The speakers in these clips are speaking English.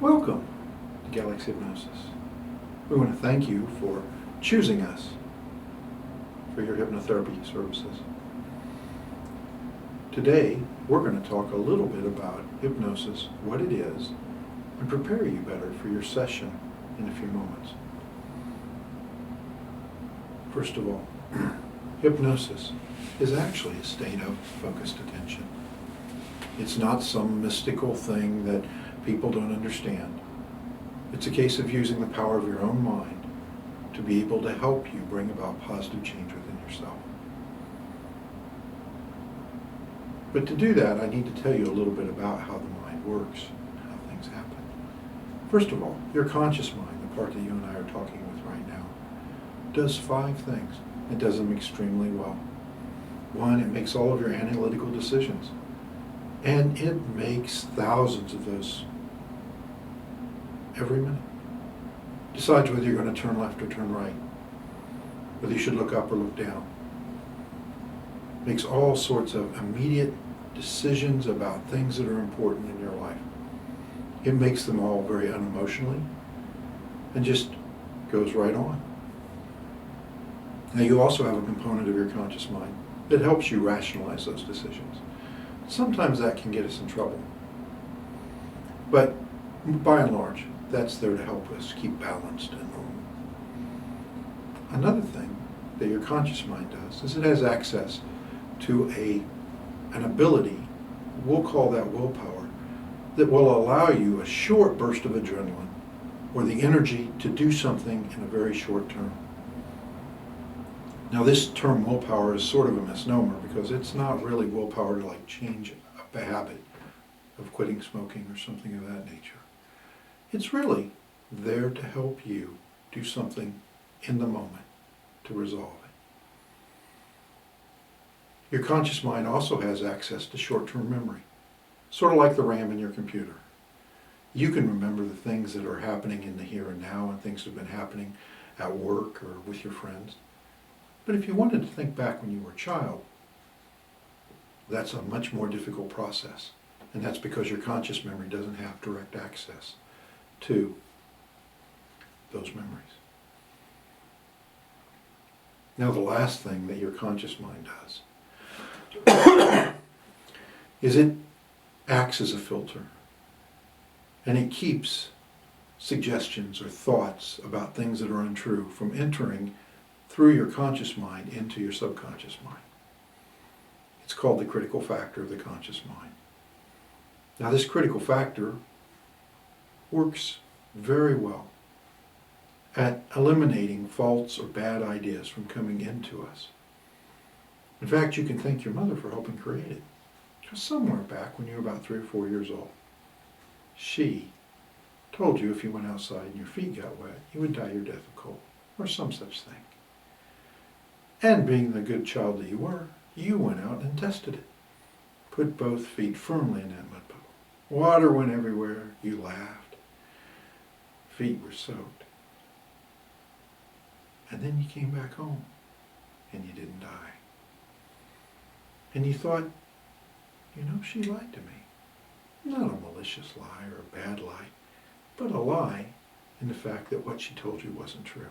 Welcome to Galaxy Hypnosis. We want to thank you for choosing us for your hypnotherapy services. Today, we're going to talk a little bit about hypnosis, what it is, and prepare you better for your session in a few moments. First of all, hypnosis is actually a state of focused attention. It's not some mystical thing that people don't understand. It's a case of using the power of your own mind to be able to help you bring about positive change within yourself. But to do that, I need to tell you a little bit about how the mind works and how things happen. First of all, your conscious mind, the part that you and I are talking with right now, does 5 things. It does them extremely well. 1, it makes all of your analytical decisions. And it makes thousands of those every minute. Decides whether you're going to turn left or turn right, whether you should look up or look down. Makes all sorts of immediate decisions about things that are important in your life. It makes them all very unemotionally and just goes right on. Now you also have a component of your conscious mind that helps you rationalize those decisions. Sometimes that can get us in trouble. But by and large, that's there to help us keep balanced and normal. Another thing that your conscious mind does is it has access to an ability, we'll call that willpower, that will allow you a short burst of adrenaline or the energy to do something in a very short term. Now this term willpower is sort of a misnomer because it's not really willpower to change a habit of quitting smoking or something of that nature. It's really there to help you do something in the moment to resolve it. Your conscious mind also has access to short-term memory, sort of like the RAM in your computer. You can remember the things that are happening in the here and now and things that have been happening at work or with your friends. But if you wanted to think back when you were a child, that's a much more difficult process. And that's because your conscious memory doesn't have direct access to those memories. Now the last thing that your conscious mind does is it acts as a filter. And it keeps suggestions or thoughts about things that are untrue from entering through your conscious mind into your subconscious mind. It's called the critical factor of the conscious mind. Now this critical factor works very well at eliminating false or bad ideas from coming into us. In fact, you can thank your mother for helping create it. Just somewhere back when you were about 3 or 4 years old, she told you if you went outside and your feet got wet, you would die your death of cold, or some such thing. And being the good child that you were, you went out and tested it. Put both feet firmly in that mud puddle. Water went everywhere. You laughed. Feet were soaked. And then you came back home and you didn't die. And you thought, she lied to me. Not a malicious lie or a bad lie, but a lie in the fact that what she told you wasn't true.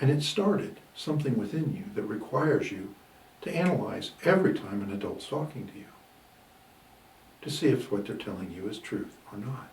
And it started something within you that requires you to analyze every time an adult's talking to you to see if what they're telling you is truth or not.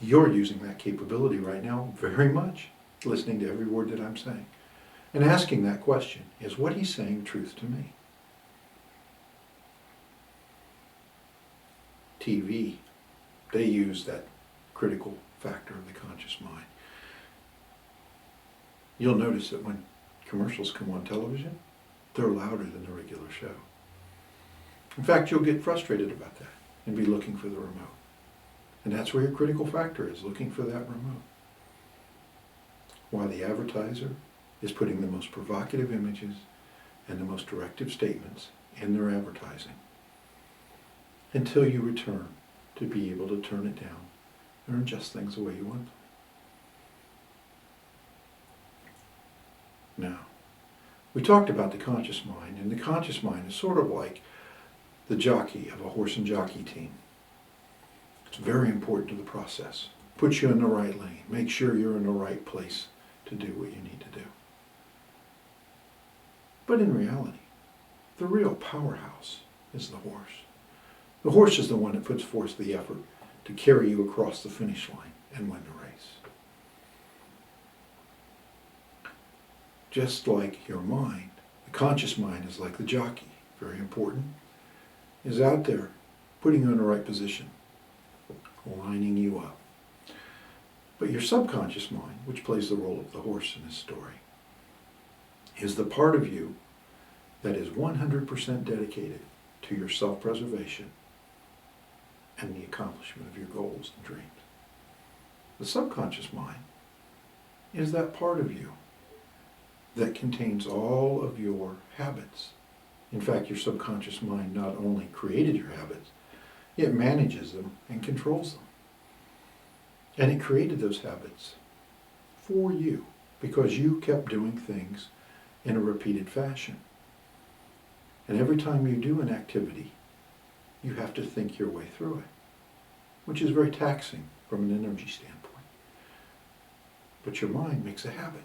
You're using that capability right now very much, listening to every word that I'm saying and asking that question, is what he's saying truth to me? TV, they use that critical factor of the conscious mind. You'll notice that when commercials come on television, they're louder than the regular show. In fact, you'll get frustrated about that and be looking for the remote. And that's where your critical factor is, looking for that remote. While the advertiser is putting the most provocative images and the most directive statements in their advertising, until you return to be able to turn it down and adjust things the way you want them. Now, we talked about the conscious mind, and the conscious mind is sort of like the jockey of a horse and jockey team. It's very important to the process. Puts you in the right lane. Make sure you're in the right place to do what you need to do. But in reality, the real powerhouse is the horse. The horse is the one that puts forth the effort to carry you across the finish line and win the race. Just like your mind, the conscious mind is like the jockey, very important, is out there putting you in the right position, lining you up. But your subconscious mind, which plays the role of the horse in this story, is the part of you that is 100% dedicated to your self-preservation and the accomplishment of your goals and dreams. The subconscious mind is that part of you that contains all of your habits. In fact, your subconscious mind not only created your habits, it manages them and controls them. And it created those habits for you because you kept doing things in a repeated fashion. And every time you do an activity, you have to think your way through it, which is very taxing from an energy standpoint. But your mind makes a habit.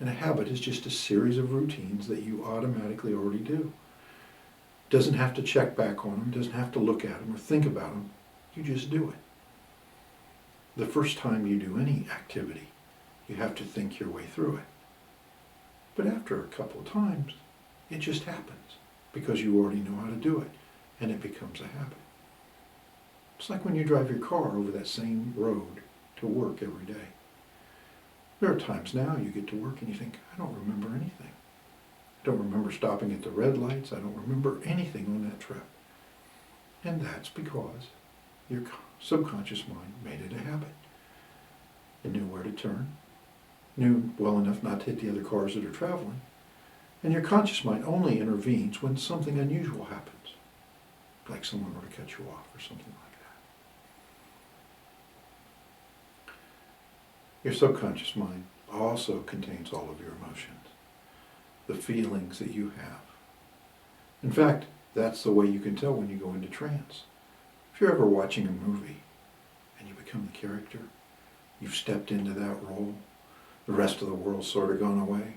And a habit is just a series of routines that you automatically already do. Doesn't have to check back on them, doesn't have to look at them or think about them. You just do it. The first time you do any activity, you have to think your way through it. But after a couple of times, it just happens because you already know how to do it, and it becomes a habit. It's like when you drive your car over that same road to work every day. There are times now you get to work and you think, I don't remember anything. I don't remember stopping at the red lights. I don't remember anything on that trip. And that's because your subconscious mind made it a habit. It knew where to turn, knew well enough not to hit the other cars that are traveling, and your conscious mind only intervenes when something unusual happens, like someone were to cut you off or something like that. Your subconscious mind also contains all of your emotions, the feelings that you have. In fact, that's the way you can tell when you go into trance. If you're ever watching a movie and you become the character, you've stepped into that role, the rest of the world's sort of gone away,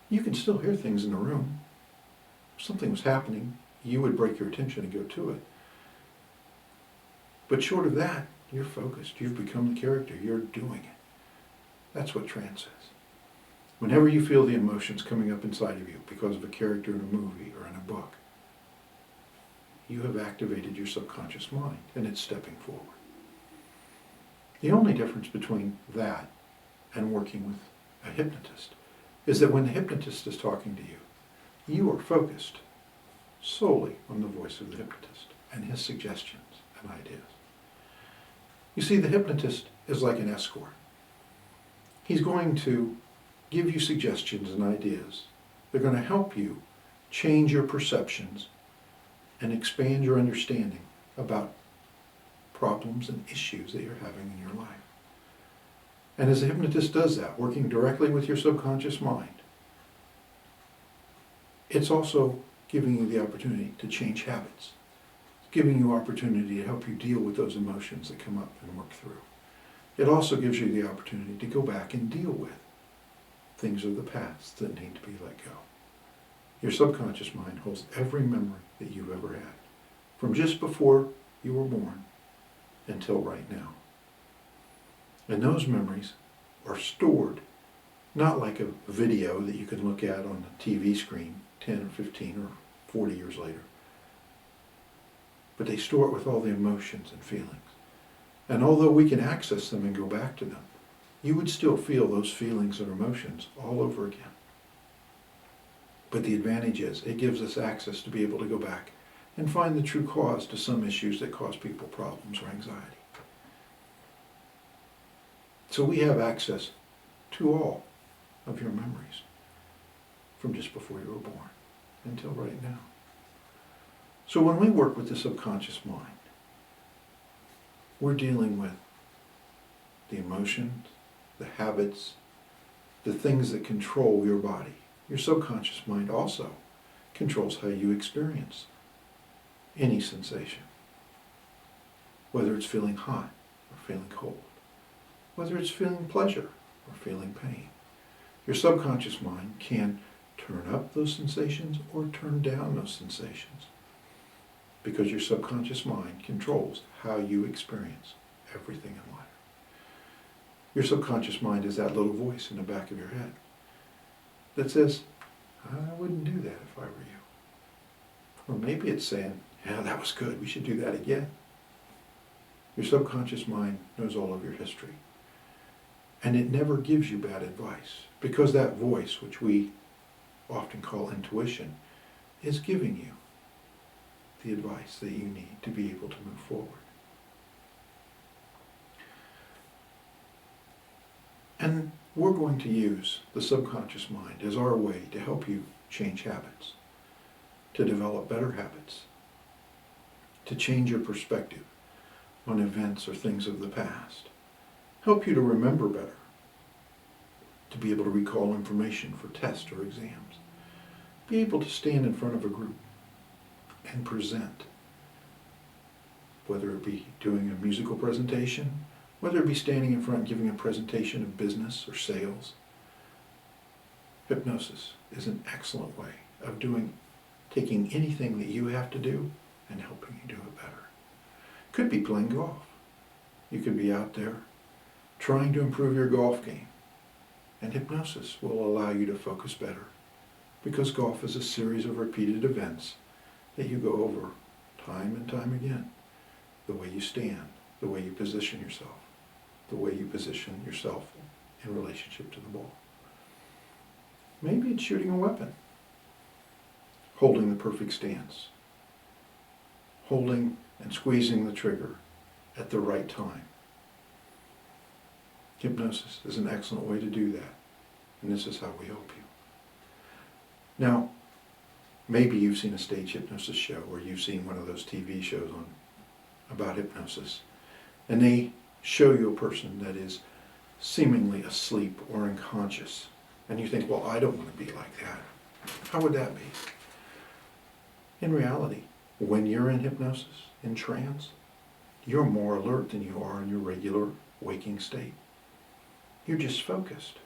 you can still hear things in the room. If something was happening, you would break your attention and go to it. But short of that, you're focused. You've become the character. You're doing it. That's what trance is. Whenever you feel the emotions coming up inside of you because of a character in a movie or in a book, you have activated your subconscious mind and it's stepping forward. The only difference between that and working with a hypnotist is that when the hypnotist is talking to you, you are focused solely on the voice of the hypnotist and his suggestions and ideas. You see, the hypnotist is like an escort. He's going to give you suggestions and ideas. They're going to help you change your perceptions and expand your understanding about problems and issues that you're having in your life. And as a hypnotist does that, working directly with your subconscious mind, it's also giving you the opportunity to change habits. It's giving you opportunity to help you deal with those emotions that come up and work through. It also gives you the opportunity to go back and deal with things of the past that need to be let go. Your subconscious mind holds every memory that you've ever had, from just before you were born until right now. And those memories are stored, not like a video that you can look at on the TV screen 10 or 15 or 40 years later, but they store it with all the emotions and feelings. And although we can access them and go back to them, you would still feel those feelings and emotions all over again. But the advantage is it gives us access to be able to go back and find the true cause to some issues that cause people problems or anxiety. So we have access to all of your memories from just before you were born until right now. So when we work with the subconscious mind, we're dealing with the emotions, the habits, the things that control your body. Your subconscious mind also controls how you experience any sensation. whether it's feeling hot or feeling cold, whether it's feeling pleasure or feeling pain. Your subconscious mind can turn up those sensations or turn down those sensations, because your subconscious mind controls how you experience everything in life. Your subconscious mind is that little voice in the back of your head that says, I wouldn't do that if I were you. Or maybe it's saying, yeah, that was good, we should do that again. Your subconscious mind knows all of your history. And it never gives you bad advice, because that voice, which we often call intuition, is giving you the advice that you need to be able to move forward. And we're going to use the subconscious mind as our way to help you change habits, to develop better habits, to change your perspective on events or things of the past, help you to remember better, to be able to recall information for tests or exams, be able to stand in front of a group and present, whether it be doing a musical presentation, whether it be standing in front giving a presentation of business or sales. Hypnosis is an excellent way of taking anything that you have to do and helping you do it better. Could be playing golf. You could be out there trying to improve your golf game, and hypnosis will allow you to focus better, because golf is a series of repeated events that you go over time and time again. The way you stand, the way you position yourself, the way you position yourself in relationship to the ball. Maybe it's shooting a weapon, holding the perfect stance, holding and squeezing the trigger at the right time. Hypnosis is an excellent way to do that, and this is how we help you. Now, maybe you've seen a stage hypnosis show, or you've seen one of those TV shows about hypnosis, and they show you a person that is seemingly asleep or unconscious, and you think, well, I don't want to be like that. How would that be? In reality, when you're in hypnosis, in trance, you're more alert than you are in your regular waking state. You're just focused.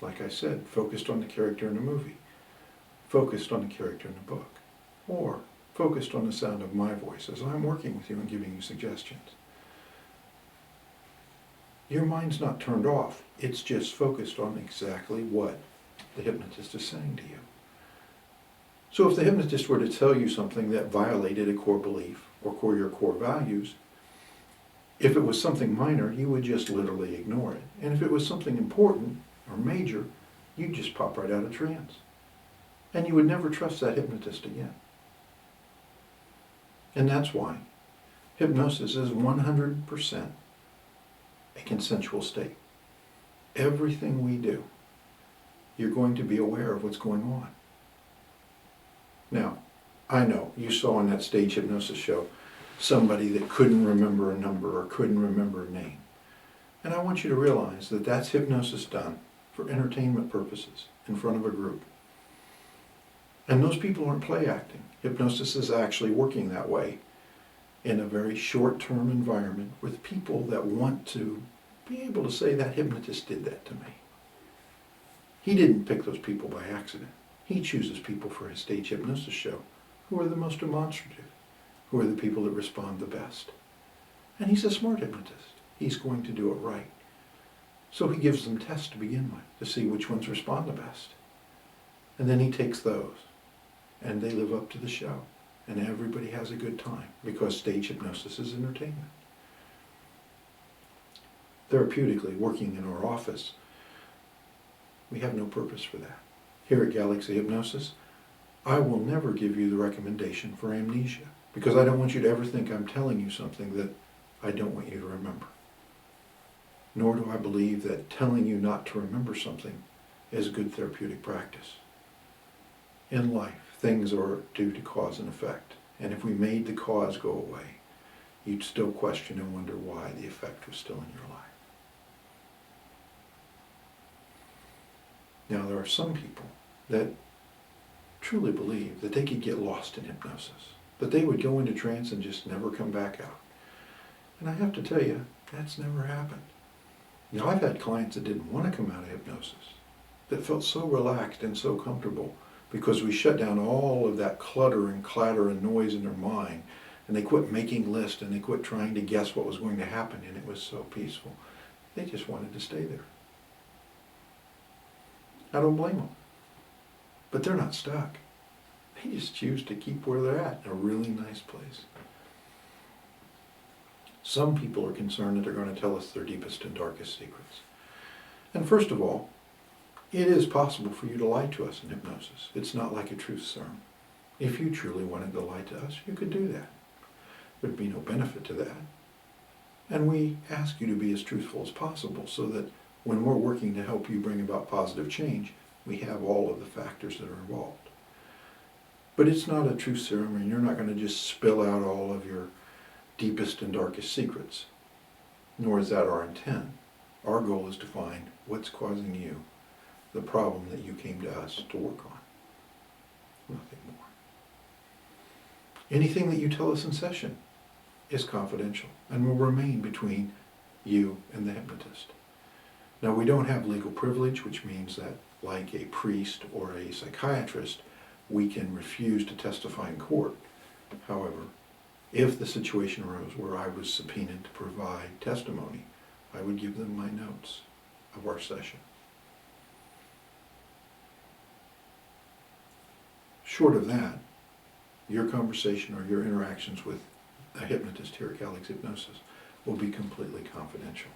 Like I said, focused on the character in the movie, focused on the character in the book, or focused on the sound of my voice as I'm working with you and giving you suggestions. Your mind's not turned off. It's just focused on exactly what the hypnotist is saying to you. So if the hypnotist were to tell you something that violated a core belief or your core values, if it was something minor, you would just literally ignore it. And if it was something important or major, you'd just pop right out of trance. And you would never trust that hypnotist again. And that's why hypnosis is 100% a consensual state. Everything we do, you're going to be aware of what's going on. Now, I know you saw in that stage hypnosis show somebody that couldn't remember a number or couldn't remember a name. And I want you to realize that that's hypnosis done for entertainment purposes in front of a group. And those people aren't play acting. Hypnosis is actually working that way in a very short-term environment with people that want to be able to say that hypnotist did that to me. He didn't pick those people by accident. He chooses people for his stage hypnosis show who are the most demonstrative, who are the people that respond the best. And he's a smart hypnotist. He's going to do it right. So he gives them tests to begin with to see which ones respond the best. And then he takes those, and they live up to the show. And everybody has a good time, because stage hypnosis is entertainment. Therapeutically, working in our office, we have no purpose for that. Here at Galaxy Hypnosis, I will never give you the recommendation for amnesia, because I don't want you to ever think I'm telling you something that I don't want you to remember. Nor do I believe that telling you not to remember something is good therapeutic practice. In life, things are due to cause and effect, and if we made the cause go away, you'd still question and wonder why the effect was still in your life. Now, there are some people that truly believe that they could get lost in hypnosis, that they would go into trance and just never come back out. And I have to tell you, that's never happened. You know, I've had clients that didn't want to come out of hypnosis, that felt so relaxed and so comfortable because we shut down all of that clutter and clatter and noise in their mind, and they quit making lists and they quit trying to guess what was going to happen, and it was so peaceful. They just wanted to stay there. I don't blame them. But they're not stuck. They just choose to keep where they're at, in a really nice place. Some people are concerned that they're going to tell us their deepest and darkest secrets. And first of all, it is possible for you to lie to us in hypnosis. It's not like a truth serum. If you truly wanted to lie to us, you could do that. There'd be no benefit to that. And we ask you to be as truthful as possible so that when we're working to help you bring about positive change, we have all of the factors that are involved. But it's not a truth serum, and you're not going to just spill out all of your deepest and darkest secrets, nor is that our intent. Our goal is to find what's causing you the problem that you came to us to work on. Nothing more. Anything that you tell us in session is confidential and will remain between you and the hypnotist. Now, we don't have legal privilege, which means that, like a priest or a psychiatrist, we can refuse to testify in court. However, if the situation arose where I was subpoenaed to provide testimony, I would give them my notes of our session. Short of that, your conversation or your interactions with a hypnotist here at Calix Hypnosis will be completely confidential.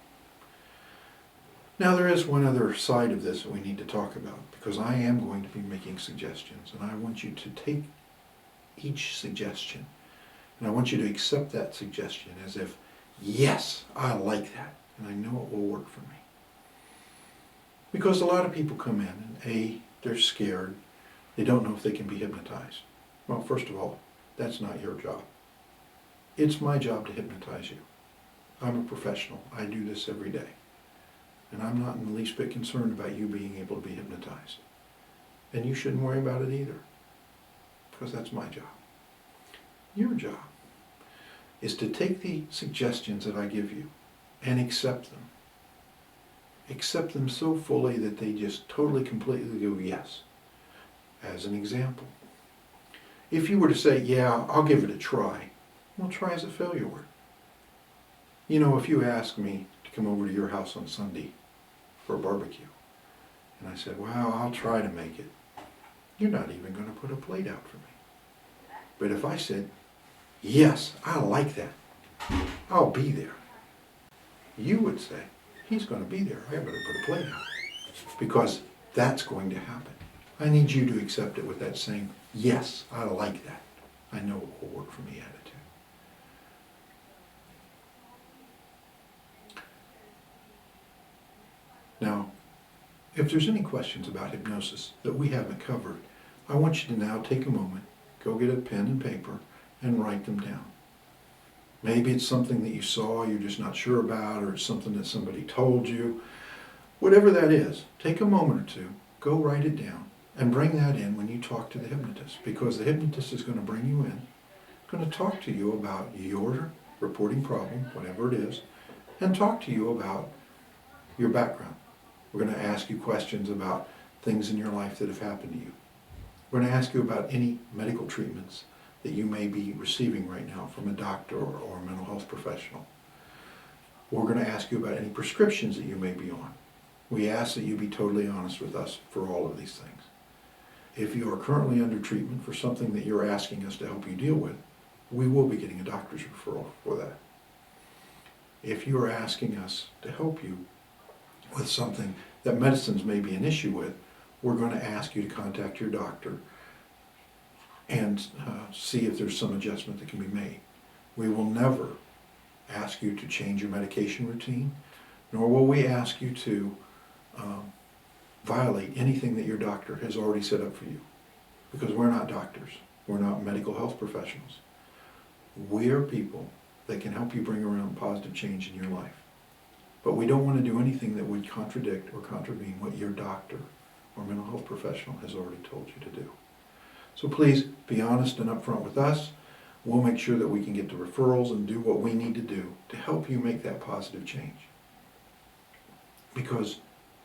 Now, there is one other side of this that we need to talk about, because I am going to be making suggestions, and I want you to take each suggestion, and I want you to accept that suggestion as if, yes, I like that, and I know it will work for me. Because a lot of people come in and A, they're scared, they don't know if they can be hypnotized. Well, first of all, that's not your job. It's my job to hypnotize you. I'm a professional. I do this every day. And I'm not in the least bit concerned about you being able to be hypnotized. And you shouldn't worry about it either, because that's my job. Your job is to take the suggestions that I give you and accept them. Accept them so fully that they just totally, completely go yes. As an example, if you were to say, yeah, I'll give it a try, well, try as a failure word. You know, if you ask me to come over to your house on Sunday for a barbecue, and I said, well, I'll try to make it, you're not even going to put a plate out for me. But if I said, yes, I like that, I'll be there, you would say, he's going to be there, I better put a plate out. Because that's going to happen. I need you to accept it with that same, yes, I like that, I know it will work for me attitude. Now, if there's any questions about hypnosis that we haven't covered, I want you to now take a moment, go get a pen and paper, and write them down. Maybe it's something that you saw you're just not sure about, or it's something that somebody told you. Whatever that is, take a moment or two, go write it down, and bring that in when you talk to the hypnotist, because the hypnotist is going to bring you in, going to talk to you about your reporting problem, whatever it is, and talk to you about your background. We're going to ask you questions about things in your life that have happened to you. We're going to ask you about any medical treatments that you may be receiving right now from a doctor or a mental health professional. We're going to ask you about any prescriptions that you may be on. We ask that you be totally honest with us for all of these things. If you are currently under treatment for something that you're asking us to help you deal with, we will be getting a doctor's referral for that. If you are asking us to help you with something that medicines may be an issue with, we're going to ask you to contact your doctor and see if there's some adjustment that can be made. We will never ask you to change your medication routine, nor will we ask you to violate anything that your doctor has already set up for you, because we're not doctors. We're not medical health professionals. We're people that can help you bring around positive change in your life. But we don't want to do anything that would contradict or contravene what your doctor or mental health professional has already told you to do. So please be honest and upfront with us. We'll make sure that we can get the referrals and do what we need to do to help you make that positive change. Because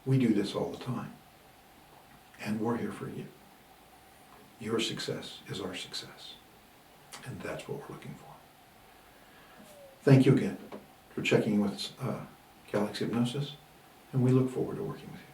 we do this all the time. And we're here for you. Your success is our success. And that's what we're looking for. Thank you again for checking in with Galaxy Hypnosis, and we look forward to working with you.